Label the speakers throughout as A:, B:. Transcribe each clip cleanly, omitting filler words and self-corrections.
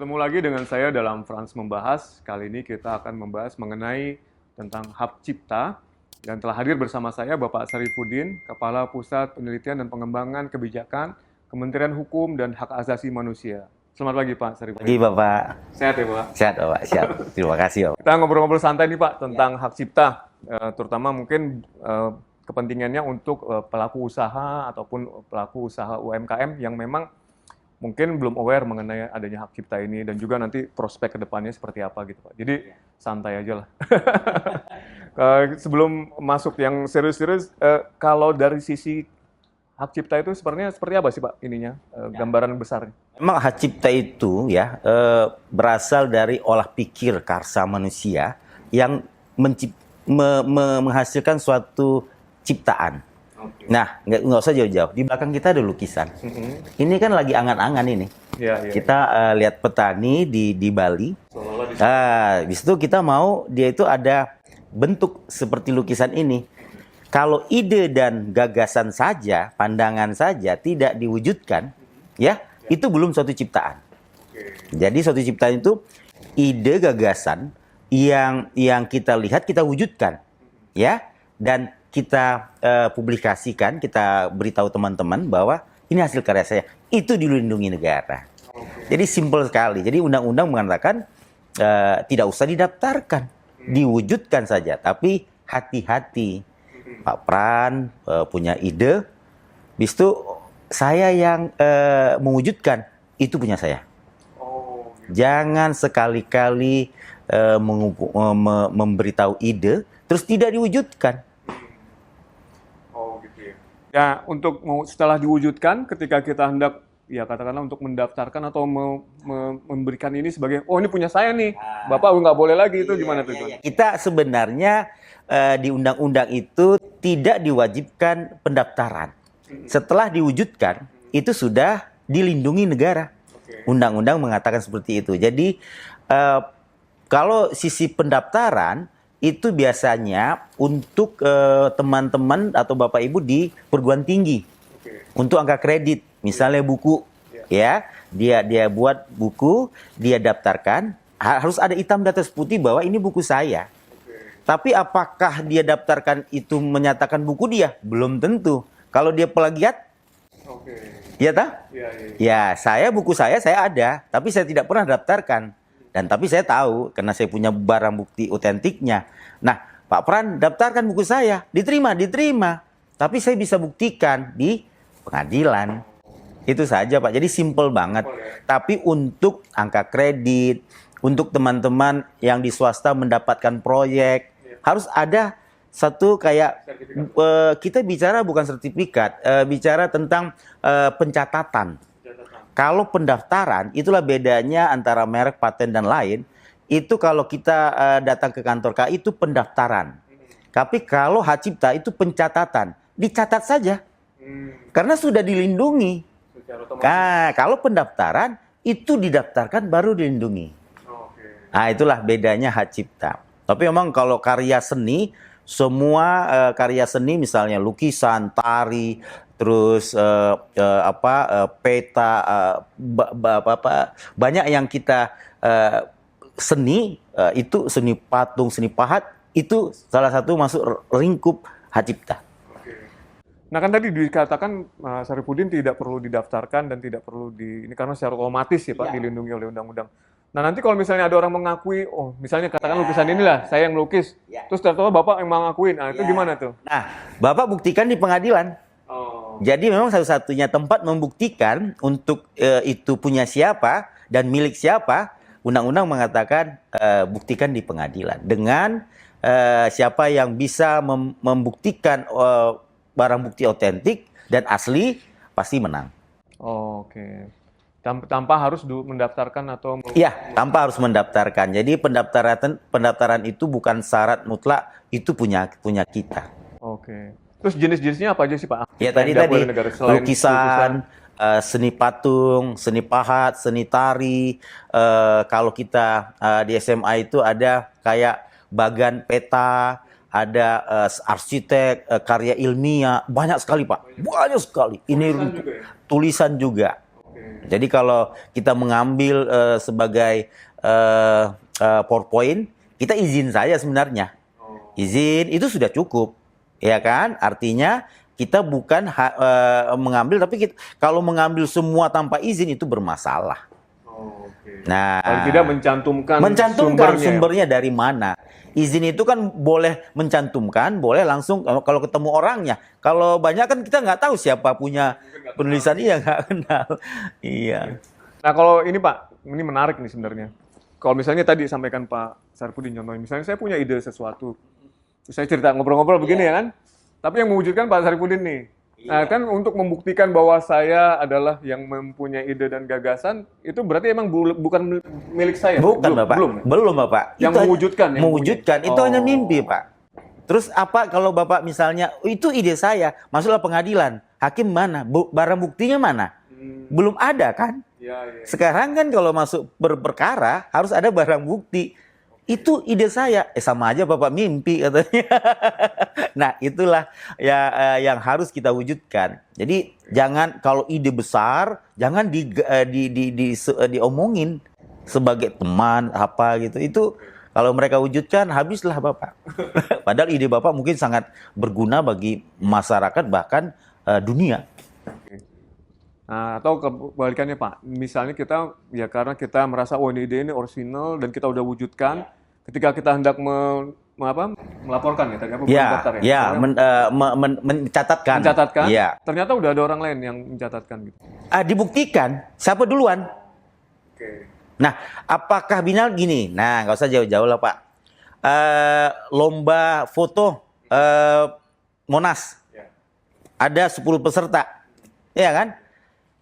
A: Bertemu lagi dengan saya dalam Frans Membahas. Kali ini kita akan membahas mengenai tentang Hak Cipta. Dan telah hadir bersama saya Bapak Sarifuddin, Kepala Pusat Penelitian dan Pengembangan Kebijakan, Kementerian Hukum dan Hak Asasi Manusia. Selamat pagi Pak Sarifuddin.
B: Pagi Bapak.
A: Sehat ya Pak?
B: Sehat Bapak, siap. Terima kasih Bapak.
A: Kita ngobrol-ngobrol santai nih Pak tentang hak cipta. Terutama mungkin kepentingannya untuk pelaku usaha ataupun pelaku usaha UMKM yang memang mungkin belum aware mengenai adanya hak cipta ini dan juga nanti prospek kedepannya seperti apa gitu Pak. Jadi santai aja lah. Sebelum masuk yang serius-serius, kalau dari sisi hak cipta itu sebenarnya seperti apa sih Pak ininya, gambaran besarnya?
B: Memang hak cipta itu ya berasal dari olah pikir karsa manusia yang menghasilkan suatu ciptaan. Nah, nggak usah jauh-jauh. Di belakang kita ada lukisan. Ini kan lagi angan-angan ini.
A: Ya.
B: Kita lihat petani di Bali. Di situ kita mau dia itu ada bentuk seperti lukisan ini. Kalau ide dan gagasan saja, pandangan saja tidak diwujudkan, ya itu belum suatu ciptaan. Jadi suatu ciptaan itu ide gagasan yang kita lihat kita wujudkan, ya dan kita publikasikan, kita beritahu teman-teman bahwa ini hasil karya saya, itu dilindungi negara. Jadi simpel sekali. Jadi undang-undang mengatakan tidak usah didaftarkan, diwujudkan saja. Tapi hati-hati, Pak Pran punya ide, habis itu saya yang mewujudkan, itu punya saya. Jangan sekali-kali memberitahu ide, terus tidak diwujudkan.
A: Ya, untuk setelah diwujudkan, ketika kita hendak, ya katakanlah untuk mendaftarkan atau memberikan ini sebagai, oh ini punya saya nih, Bapak nggak boleh lagi, itu gimana tuh?
B: Kita sebenarnya di undang-undang itu tidak diwajibkan pendaftaran. Setelah diwujudkan, itu sudah dilindungi negara. Undang-undang mengatakan seperti itu. Jadi, kalau sisi pendaftaran, itu biasanya untuk teman-teman atau Bapak Ibu di perguruan tinggi. Untuk angka kredit, misalnya buku, ya, dia buat buku, dia daftarkan, harus ada hitam di atas putih bahwa ini buku saya. Tapi apakah dia daftarkan itu menyatakan buku dia? Belum tentu. Kalau dia plagiat, ya tak? Ya, buku saya ada, tapi saya tidak pernah daftarkan. Dan tapi saya tahu karena saya punya barang bukti otentiknya. Nah, Pak Pran daftarkan buku saya, diterima. Tapi saya bisa buktikan di pengadilan. Itu saja Pak. Jadi simple banget. Tapi untuk angka kredit, untuk teman-teman yang di swasta mendapatkan proyek, harus ada satu kayak kita bicara bukan sertifikat, bicara tentang pencatatan. Kalau pendaftaran, itulah bedanya antara merek, paten, dan lain. Itu kalau kita datang ke kantor KAI, itu pendaftaran. Tapi kalau hak cipta, itu pencatatan. Dicatat saja. Karena sudah dilindungi. Nah, kalau pendaftaran, itu didaftarkan baru dilindungi. Nah, itulah bedanya hak cipta. Tapi memang kalau karya seni, semua karya seni misalnya lukisan, tari, terus peta, banyak yang kita seni, itu seni patung, seni pahat, itu salah satu masuk lingkup hak cipta.
A: Nah kan tadi dikatakan Mas Sarifuddin tidak perlu didaftarkan dan tidak perlu ini karena secara otomatis ya Pak dilindungi oleh undang-undang. Nah nanti kalau misalnya ada orang mengakui, oh misalnya katakan lukisan inilah saya yang melukis, terus ternyata Bapak yang mengakuin, nah itu gimana tuh?
B: Nah, Bapak buktikan di pengadilan. Jadi memang satu-satunya tempat membuktikan untuk itu punya siapa dan milik siapa, undang-undang mengatakan buktikan di pengadilan. Dengan siapa yang bisa membuktikan barang bukti otentik dan asli, pasti menang.
A: Oke. Tanpa harus mendaftarkan atau...
B: Iya, tanpa harus mendaftarkan. Jadi pendaftaran itu bukan syarat mutlak, itu punya kita.
A: Oke. Terus jenis-jenisnya apa aja sih Pak?
B: Ya tadi lukisan, seni patung, seni pahat, seni tari. Kalau kita di SMA itu ada kayak bagan peta, ada arsitek, karya ilmiah, banyak sekali Pak, banyak sekali. Ini tulisan juga. Jadi kalau kita mengambil sebagai PowerPoint, kita izin saja sebenarnya. Izin itu sudah cukup, ya kan? Artinya kita bukan mengambil, tapi kalau mengambil semua tanpa izin itu bermasalah. Nah,
A: paling tidak mencantumkan
B: sumbernya dari mana. Izin itu kan boleh mencantumkan, boleh langsung kalau ketemu orangnya. Kalau banyak kan kita nggak tahu siapa punya penulisan, iya nggak kenal. Iya.
A: Nah kalau ini Pak, ini menarik nih sebenarnya. Kalau misalnya tadi sampaikan Pak Saripudin contohnya, misalnya saya punya ide sesuatu, terus saya cerita ngobrol-ngobrol begini ya kan, tapi yang mewujudkan Pak Saripudin nih. Nah kan untuk membuktikan bahwa saya adalah yang mempunyai ide dan gagasan, itu berarti emang bukan milik saya?
B: Bukan Bapak, belum Bapak.
A: Yang mewujudkan?
B: Mewujudkan, itu hanya mimpi Pak. Terus apa kalau Bapak misalnya, itu ide saya, masuklah pengadilan, hakim mana, barang buktinya mana? Belum ada kan?
A: Ya.
B: Sekarang kan kalau masuk berperkara, harus ada barang bukti. Itu ide saya, sama aja Bapak mimpi katanya. Nah itulah ya yang harus kita wujudkan. Jadi jangan kalau ide besar, jangan diomongin sebagai teman apa gitu. Itu kalau mereka wujudkan habislah Bapak. Padahal ide Bapak mungkin sangat berguna bagi masyarakat bahkan dunia.
A: Nah, atau kebalikannya Pak, misalnya kita ya karena kita merasa oh ini ide ini orisinal dan kita udah wujudkan, ketika kita hendak melaporkan ya tadi apa mendaftar ya?
B: Mencatatkan. Ya.
A: Ternyata udah ada orang lain yang mencatatkan gitu.
B: Dibuktikan siapa duluan. Nah, apakah binal gini? Nah, nggak usah jauh-jauh lah Pak. Lomba foto Monas. Ada 10 peserta. Ya kan?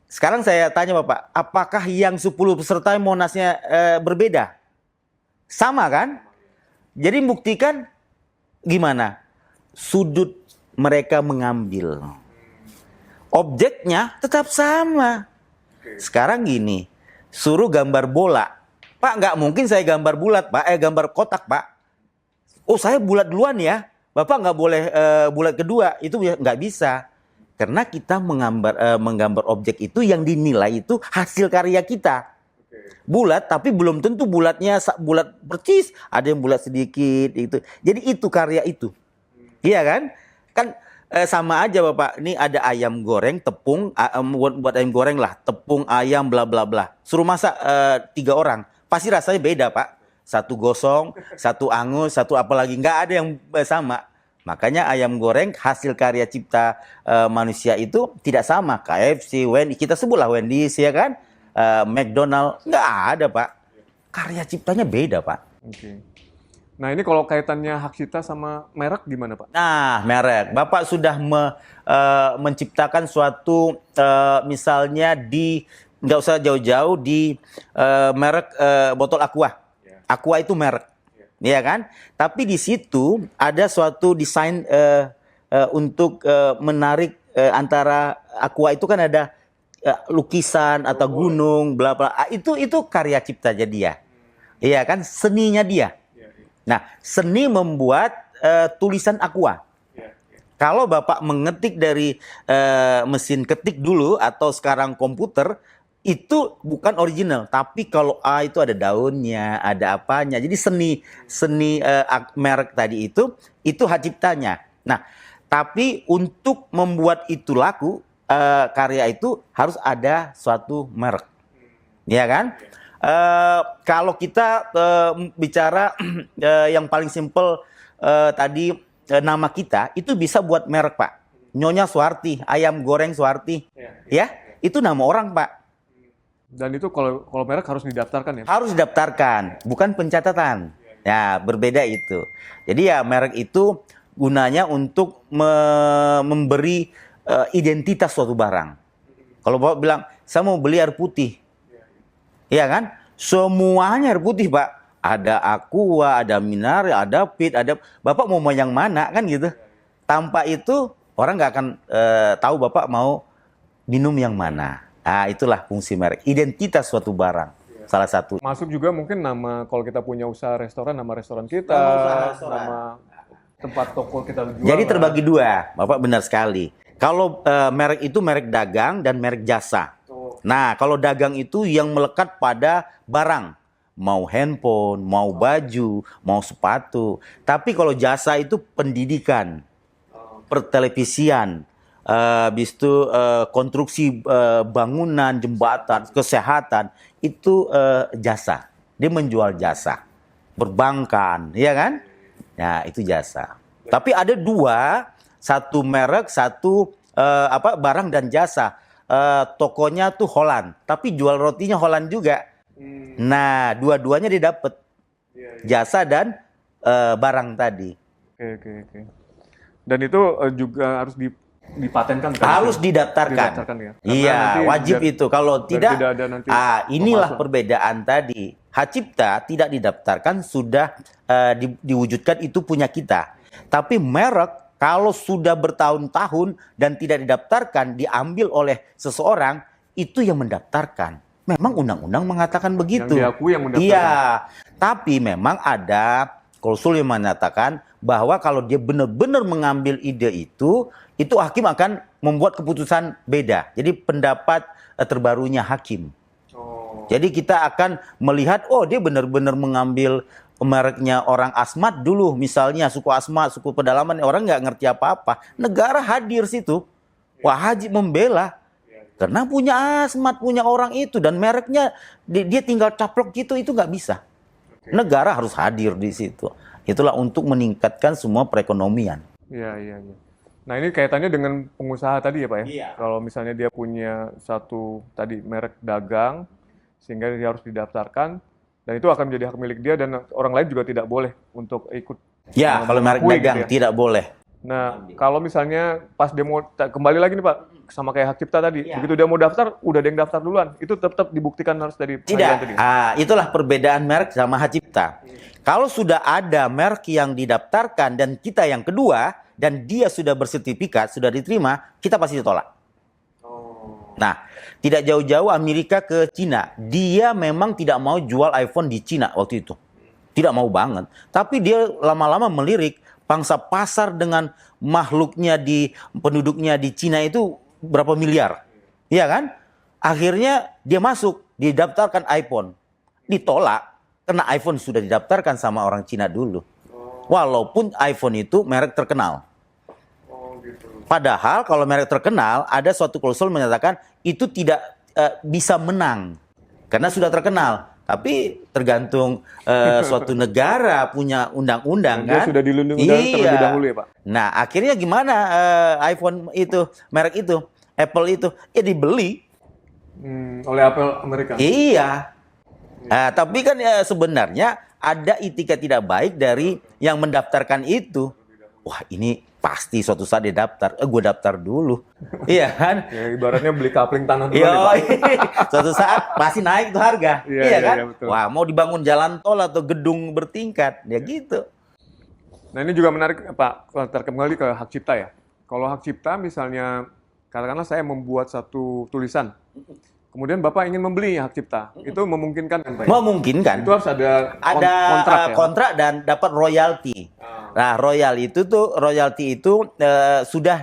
B: Sekarang saya tanya Bapak, apakah yang 10 peserta Monasnya berbeda? Sama kan? Jadi buktikan gimana? Sudut mereka mengambil. Objeknya tetap sama. Sekarang gini, suruh gambar bola. Pak, nggak mungkin saya gambar bulat, Pak. Gambar kotak, Pak. Oh, saya bulat duluan ya. Bapak nggak boleh bulat kedua. Itu nggak bisa. Karena kita menggambar objek itu yang dinilai itu hasil karya kita. Bulat, tapi belum tentu bulatnya bulat percis. Ada yang bulat sedikit. Itu. Jadi itu karya itu. Iya kan? Kan sama aja Bapak. Ini ada ayam goreng, tepung. Buat ayam goreng lah. Tepung, ayam, bla bla bla. Suruh masak 3 orang. Pasti rasanya beda Pak. Satu gosong, satu angus, satu apalagi. Nggak ada yang sama. Makanya ayam goreng hasil karya cipta manusia itu tidak sama. KFC, Wendy, kita sebutlah Wendy's ya kan? McDonald, nggak ada Pak. Karya ciptanya beda Pak.
A: Oke. Nah ini kalau kaitannya hak cipta sama merek gimana Pak?
B: Nah merek, Bapak sudah menciptakan suatu misalnya nggak usah jauh-jauh di merek botol Aqua. Aqua itu merek. Ya kan? Tapi di situ ada suatu desain untuk menarik antara Aqua itu kan ada lukisan atau gunung bla bla. Itu karya cipta dia. Iya kan? Seninya dia. Nah, seni membuat tulisan Aqua. Kalau Bapak mengetik dari mesin ketik dulu atau sekarang komputer, itu bukan original, tapi kalau A itu ada daunnya, ada apanya. Jadi seni merek tadi itu hak ciptanya. Nah, tapi untuk membuat itu laku, karya itu harus ada suatu merek. Ya kan? Kalau kita bicara yang paling simpel tadi nama kita itu bisa buat merek, Pak. Nyonya Suwarti, ayam goreng Suwarti. Ya, itu nama orang, Pak.
A: Dan itu kalau merek harus didaftarkan ya?
B: Harus didaftarkan, bukan pencatatan. Ya, berbeda itu. Jadi ya merek itu gunanya untuk memberi identitas suatu barang. Kalau Bapak bilang, saya mau beli air putih. Iya kan? Semuanya air putih, Pak. Ada Aqua, ada Mineral, ada Pit, ada Bapak mau yang mana kan gitu. Tanpa itu orang nggak akan tahu Bapak mau minum yang mana. Nah, itulah fungsi merek. Identitas suatu barang. Salah satu.
A: Masuk juga mungkin nama, kalau kita punya usaha restoran, nama restoran kita, nama tempat toko kita jual.
B: Jadi terbagi dua. Bapak benar sekali. Kalau merek itu merek dagang dan merek jasa. Nah, kalau dagang itu yang melekat pada barang. Mau handphone, mau baju, mau sepatu. Tapi kalau jasa itu pendidikan, pertelevisian, habis itu konstruksi bangunan, jembatan, kesehatan, itu jasa. Dia menjual jasa. Perbankan, ya kan? Nah, itu jasa. Tapi ada dua, satu merek, satu barang dan jasa. Tokonya tuh Holland, tapi jual rotinya Holland juga. Nah, dua-duanya dia dapat. Jasa dan barang tadi.
A: Oke. Dan itu juga harus dipatenkan kan?
B: Harus didaftarkan.
A: Ya?
B: Iya, wajib itu. Kalau tidak,
A: ada nanti
B: inilah perbedaan tadi. Hak cipta tidak didaftarkan, sudah diwujudkan, itu punya kita. Tapi merek kalau sudah bertahun-tahun dan tidak didaftarkan, diambil oleh seseorang, itu yang mendaftarkan. Memang undang-undang mengatakan begitu.
A: Yang diakui yang mendaftarkan.
B: Iya, tapi memang ada klausul yang mengatakan bahwa kalau dia benar-benar mengambil ide itu hakim akan membuat keputusan beda. Jadi pendapat terbarunya hakim. Jadi kita akan melihat, oh dia benar-benar mengambil mereknya orang Asmat dulu, misalnya suku Asmat, suku pedalaman, orang nggak ngerti apa-apa. Negara hadir situ, wajib membela. Karena punya Asmat, punya orang itu, dan mereknya dia tinggal caplok gitu, itu nggak bisa. Negara harus hadir di situ. Itulah untuk meningkatkan semua perekonomian.
A: Iya. Nah, ini kaitannya dengan pengusaha tadi ya Pak ya?
B: Iya.
A: Kalau misalnya dia punya satu tadi merek dagang, sehingga dia harus didaftarkan, dan itu akan menjadi hak milik dia, dan orang lain juga tidak boleh untuk ikut.
B: Ya, kalau merek dagang
A: gitu ya?
B: tidak boleh.
A: Nah, kalau misalnya pas dia mau, kembali lagi nih Pak, sama kayak hak cipta tadi,
B: Iya.
A: begitu dia mau daftar, udah ada yang daftar duluan, itu tetap dibuktikan harus dari pengadilan tadi.
B: Tidak, itulah perbedaan merek sama hak cipta. Kalau sudah ada merek yang didaftarkan dan kita yang kedua, dan dia sudah bersertifikat, sudah diterima, kita pasti ditolak. Nah, tidak jauh-jauh Amerika ke Cina. Dia memang tidak mau jual iPhone di Cina waktu itu. Tidak mau banget. Tapi dia lama-lama melirik, pangsa pasar dengan makhluknya penduduknya di Cina itu berapa miliar. Iya kan? Akhirnya dia masuk, didaftarkan iPhone. Ditolak, karena iPhone sudah didaftarkan sama orang Cina dulu. Walaupun iPhone itu merek terkenal. Padahal kalau merek terkenal, ada suatu klausul menyatakan itu tidak bisa menang. Karena sudah terkenal. Tapi tergantung suatu negara punya undang-undang kan.
A: Dia sudah dilindungi terlebih dahulu ya Pak?
B: Nah, akhirnya gimana iPhone itu, merek itu, Apple itu, ya dibeli.
A: Oleh Apple Amerika?
B: Iya. Tapi kan sebenarnya ada etikat tidak baik dari yang mendaftarkan itu. Wah, ini pasti suatu saat dia daftar. Gue daftar dulu. Iya kan?
A: Ya, ibaratnya beli kapling tanah dulu
B: Iya,
A: nih, Pak.
B: suatu saat pasti naik tuh harga. Iya kan?
A: Iya, betul.
B: Wah, mau dibangun jalan tol atau gedung bertingkat. Ya gitu.
A: Nah, ini juga menarik Pak, kembali ke hak cipta ya. Kalau hak cipta misalnya, katakanlah saya membuat satu tulisan, kemudian Bapak ingin membeli hak cipta, itu memungkinkan kan Pak?
B: Memungkinkan.
A: Itu harus ada kontrak ya?
B: Kontrak dan dapat royalti. Nah, royalti itu sudah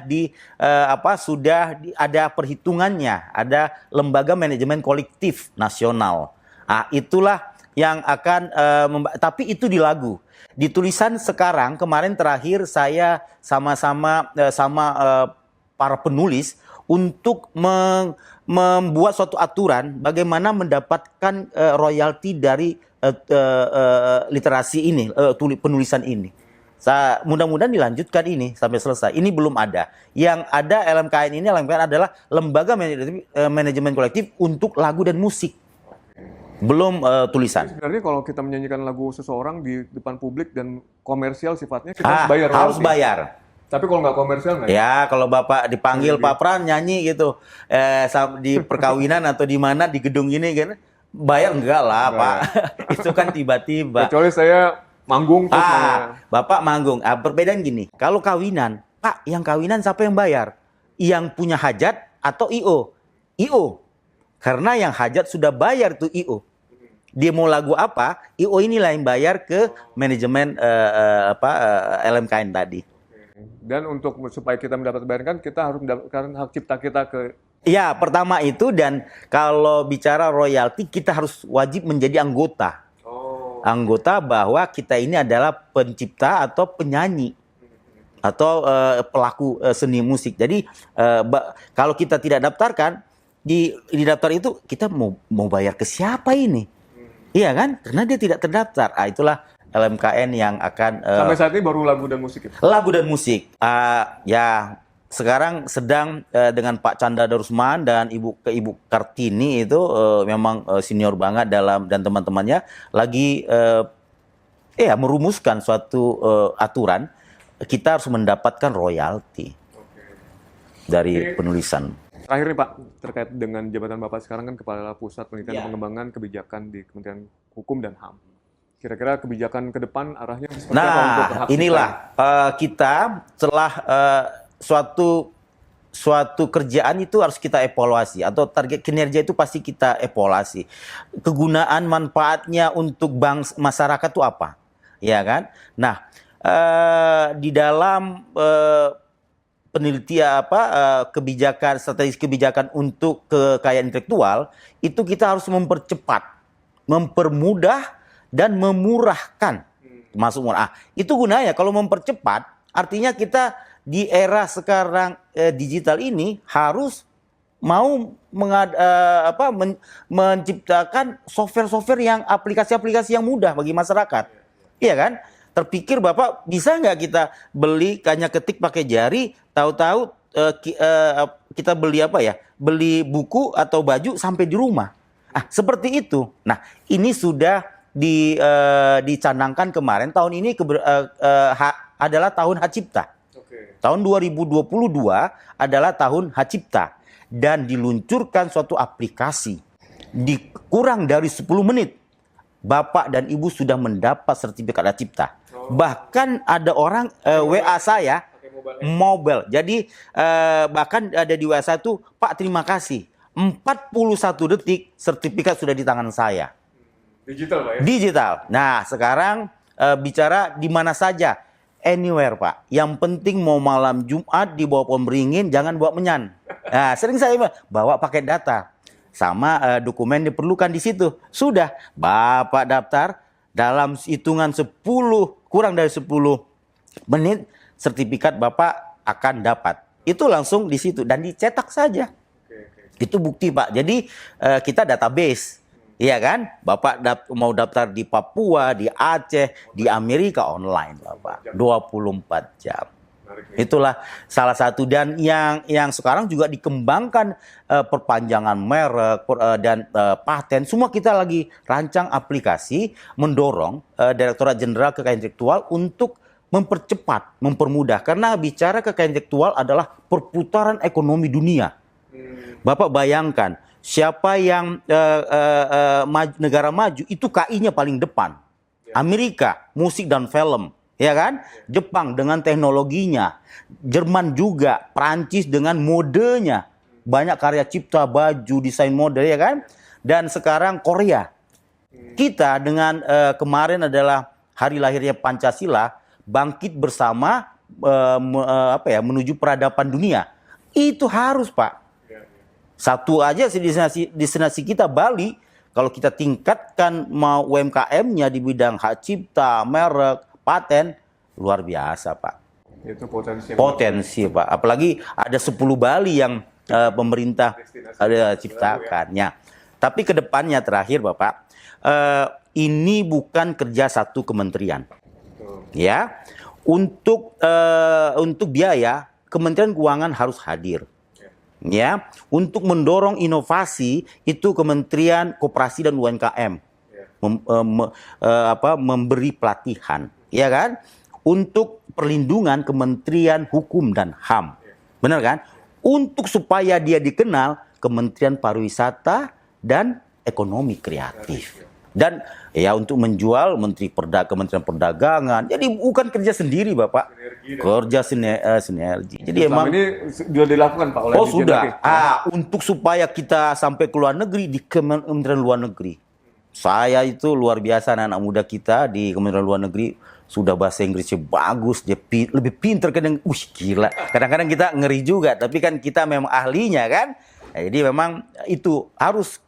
B: ada perhitungannya, ada lembaga manajemen kolektif nasional. Nah, itulah yang akan tapi itu di lagu. Di tulisan sekarang, kemarin terakhir saya sama para penulis untuk membuat suatu aturan bagaimana mendapatkan royalti dari literasi ini, penulisan ini. Mudah-mudahan dilanjutkan ini sampai selesai. Ini belum ada. Yang ada LMKN adalah lembaga manajemen kolektif untuk lagu dan musik. Belum tulisan.
A: Sebenarnya kalau kita menyanyikan lagu seseorang di depan publik dan komersial sifatnya, kita harus bayar.
B: Harus bayar.
A: Tapi kalau nggak komersial nggak?
B: Ya, kalau Bapak dipanggil Pak Pran nyanyi gitu di perkawinan atau di mana di gedung ini kan, bayar enggak lah Pak. Itu kan tiba-tiba.
A: Kecuali saya manggung terus.
B: Bapak manggung. Perbedaan gini, kalau kawinan, Pak, yang kawinan siapa yang bayar? Yang punya hajat atau IO? IO. Karena yang hajat sudah bayar tuh IO. Dia mau lagu apa, IO inilah yang bayar ke manajemen LMKN tadi.
A: Dan supaya kita mendapat bayaran, kita harus mendapatkan hak cipta kita ke
B: Ya, pertama itu, dan kalau bicara royalti kita harus wajib menjadi anggota. Anggota bahwa kita ini adalah pencipta atau penyanyi atau pelaku seni musik. Jadi kalau kita tidak daftarkan di daftar itu, kita mau bayar ke siapa ini? Iya kan? Karena dia tidak terdaftar. Itulah LMKN yang akan
A: Sampai saat ini baru lagu dan musik ya?
B: lagu dan musik. Ya, sekarang sedang dengan Pak Chandra Darusman dan Ibu Kartini itu memang senior banget dan teman-temannya lagi merumuskan suatu aturan. Kita harus mendapatkan royalti dari penulisan.
A: Terakhir nih Pak, terkait dengan jabatan Bapak sekarang kan Kepala Pusat Penelitian dan Pengembangan Kebijakan di Kementerian Hukum dan HAM. Kira-kira kebijakan ke depan arahnya seperti apa untuk hak cipta?
B: Inilah kita setelah suatu kerjaan itu harus kita evaluasi, atau target kinerja itu pasti kita evaluasi. Kegunaan manfaatnya untuk masyarakat itu apa? Ya kan? Nah, di dalam penelitian kebijakan, strategis kebijakan untuk kekayaan intelektual itu kita harus mempercepat, mempermudah dan memurahkan masuk murah. Itu gunanya. Kalau mempercepat, artinya kita di era sekarang digital ini harus mau menciptakan software-software yang aplikasi-aplikasi yang mudah bagi masyarakat. Iya kan? Terpikir Bapak bisa nggak kita beli hanya ketik pakai jari, tahu-tahu kita beli beli buku atau baju sampai di rumah. Seperti itu. Nah, ini sudah dicanangkan kemarin. Tahun ini adalah tahun Hak Cipta. Tahun 2022 adalah tahun Hak Cipta. Dan diluncurkan suatu aplikasi. Kurang dari 10 menit, Bapak dan Ibu sudah mendapat sertifikat Hak Cipta. Bahkan ada orang WA saya, mobile. Jadi bahkan ada di WA saya tuh, Pak terima kasih. 41 detik sertifikat sudah di tangan saya.
A: Digital Pak ya?
B: Digital. Nah, sekarang bicara di mana saja. Anywhere Pak. Yang penting mau malam Jumat di bawah pohon beringin, jangan bawa menyan. Nah, sering saya bawa paket data. Sama dokumen diperlukan di situ. Sudah, Bapak daftar, dalam hitungan kurang dari 10 menit, sertifikat Bapak akan dapat. Itu langsung di situ dan dicetak saja. Itu bukti Pak. Jadi kita database. Iya kan? Bapak mau daftar di Papua, di Aceh, di Amerika online Bapak. 24 jam. Itulah salah satu, dan yang sekarang juga dikembangkan perpanjangan merek dan paten. Semua kita lagi rancang aplikasi mendorong Direktorat Jenderal Kekayaan Intelektual untuk mempercepat, mempermudah. Karena bicara kekayaan intelektual adalah perputaran ekonomi dunia. Bapak bayangkan, siapa yang negara maju itu KI-nya paling depan. Amerika, musik dan film. Ya kan? Jepang dengan teknologinya, Jerman juga, Prancis dengan modenya, banyak karya cipta, baju, desain mode, ya kan? Dan sekarang Korea, kita dengan kemarin adalah hari lahirnya Pancasila, bangkit bersama menuju peradaban dunia. Itu harus Pak. Satu aja destinasi kita Bali, kalau kita tingkatkan mau UMKM-nya di bidang hak cipta, merek, paten, luar biasa Pak.
A: Itu potensi
B: Pak. Apalagi ada 10 Bali yang pemerintah ada ciptakannya. Tapi kedepannya terakhir Bapak, ini bukan kerja satu kementerian. Ya, untuk biaya Kementerian Keuangan harus hadir. Ya, untuk mendorong inovasi itu Kementerian Koperasi dan UMKM memberi pelatihan. Ya kan? Untuk perlindungan Kementerian Hukum dan HAM. Benar kan? Untuk supaya dia dikenal Kementerian Pariwisata dan Ekonomi Kreatif. Dan ya untuk menjual Kementerian Perdagangan. Jadi bukan kerja sendiri Bapak. Kerja sinergi. Jadi emang
A: ini sudah dilakukan Pak oleh
B: sudah. Untuk supaya kita sampai ke luar negeri di Kementerian Luar Negeri. Saya itu luar biasa anak muda kita di Kementerian Luar Negeri. Sudah bahasa Inggrisnya bagus, dia lebih pintar kadang, gila. Kadang-kadang kita ngeri juga, tapi kan kita memang ahlinya kan. Ya, jadi memang itu harus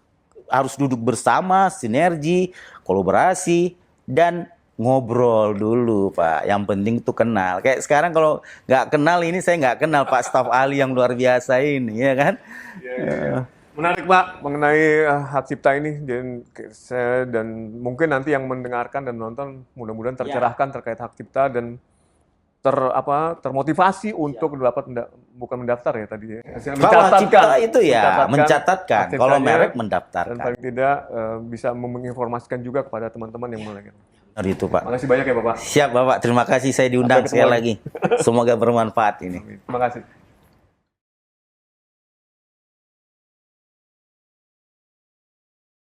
B: duduk bersama, sinergi, kolaborasi, dan ngobrol dulu, Pak. Yang penting tuh kenal. Kayak sekarang kalau nggak kenal ini, saya nggak kenal Pak staf ahli yang luar biasa ini, ya kan?
A: Menarik Pak mengenai hak cipta ini, dan mungkin nanti yang mendengarkan dan menonton mudah-mudahan tercerahkan terkait hak cipta dan termotivasi untuk dapat bukan mendaftar ya tadi ya.
B: Kalau hak cipta itu ya mencatatkan, kalau merek
A: dan
B: mendaftarkan.
A: paling tidak bisa menginformasikan juga kepada teman-teman yang mulai.
B: Itu Pak.
A: Terima kasih banyak ya Bapak.
B: Siap Bapak, terima kasih saya diundang sekali lagi. Semoga bermanfaat ini.
A: Terima kasih.